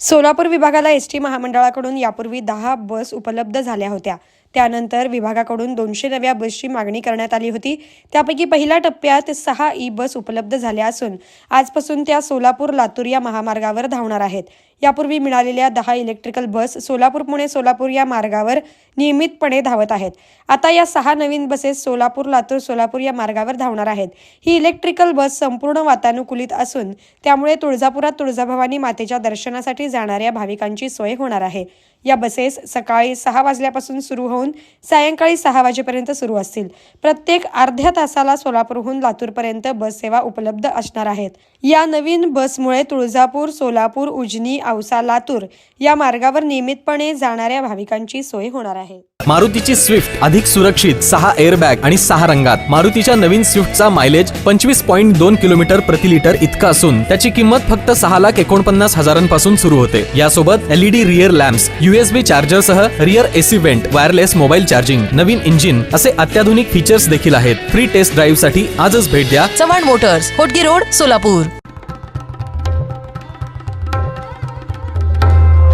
सोलापूर विभागाला एसटी महामंडळाकडून यापूर्वी 10 बस उपलब्ध झाल्या होत्या। त्यानंतर विभागाकडून 200 नव्या बसची मागणी करण्यात आली होती। त्यापैकी पहिल्या टप्प्यात 6 ई बस उपलब्ध झाल्या असून आजपासून त्या सोलापूर लातूर या महामार्गावर धावणार आहेत। यापूर्वी मिळालेल्या 10 इलेक्ट्रिकल बस सोलापूर पुणे सोलापूर या मार्गावर नियमितपणे धावत आहेत। आता या 6 नवीन बसेस सोलापूर लातूर सोलापूर या मार्गावर धावणार आहेत। ही इलेक्ट्रिकल बस संपूर्ण वातानुकूलित असून त्यामुळे तुळजापुरात तुळजाभवानी मातेच्या दर्शनासाठी जाणाऱ्या भाविकांची सोय होणार आहे। या बसेस सकाळी 6 वाजल्यापासून सुरू होऊन सायंकाळी 6 वाजेपर्यंत सुरू असतील। प्रत्येक अर्ध्या तासाला सोलापूरहून लातूरपर्यंत बस सेवा उपलब्ध असणार आहेत। या नवीन बसमुळे तुळजापूर सोलापूर उजनी औसा लातूर या मार्गावर नियमितपणे जाणाऱ्या भाविकांची सोय होणार आहे। मारुतीची स्विफ्ट अधिक सुरक्षित 6 एअरबॅग आणि 6 रंगात। मारुतीच्या नवीन स्विफ्टचा मायलेज 25.2 किलोमीटर प्रति लिटर इतका असून त्याची किंमत फक्त 6,49,000 सुरू होते। यासोबत LED rear lamps, USB charger सह rear AC vent, wireless mobile charging, नवीन इंजिन असे अत्याधुनिक फीचर्स देखील आहेत। फ्री टेस्ट ड्राईव्ह साठी आजच भेट द्या चव्हाण मोटर्स, होटगी रोड, सोलापूर।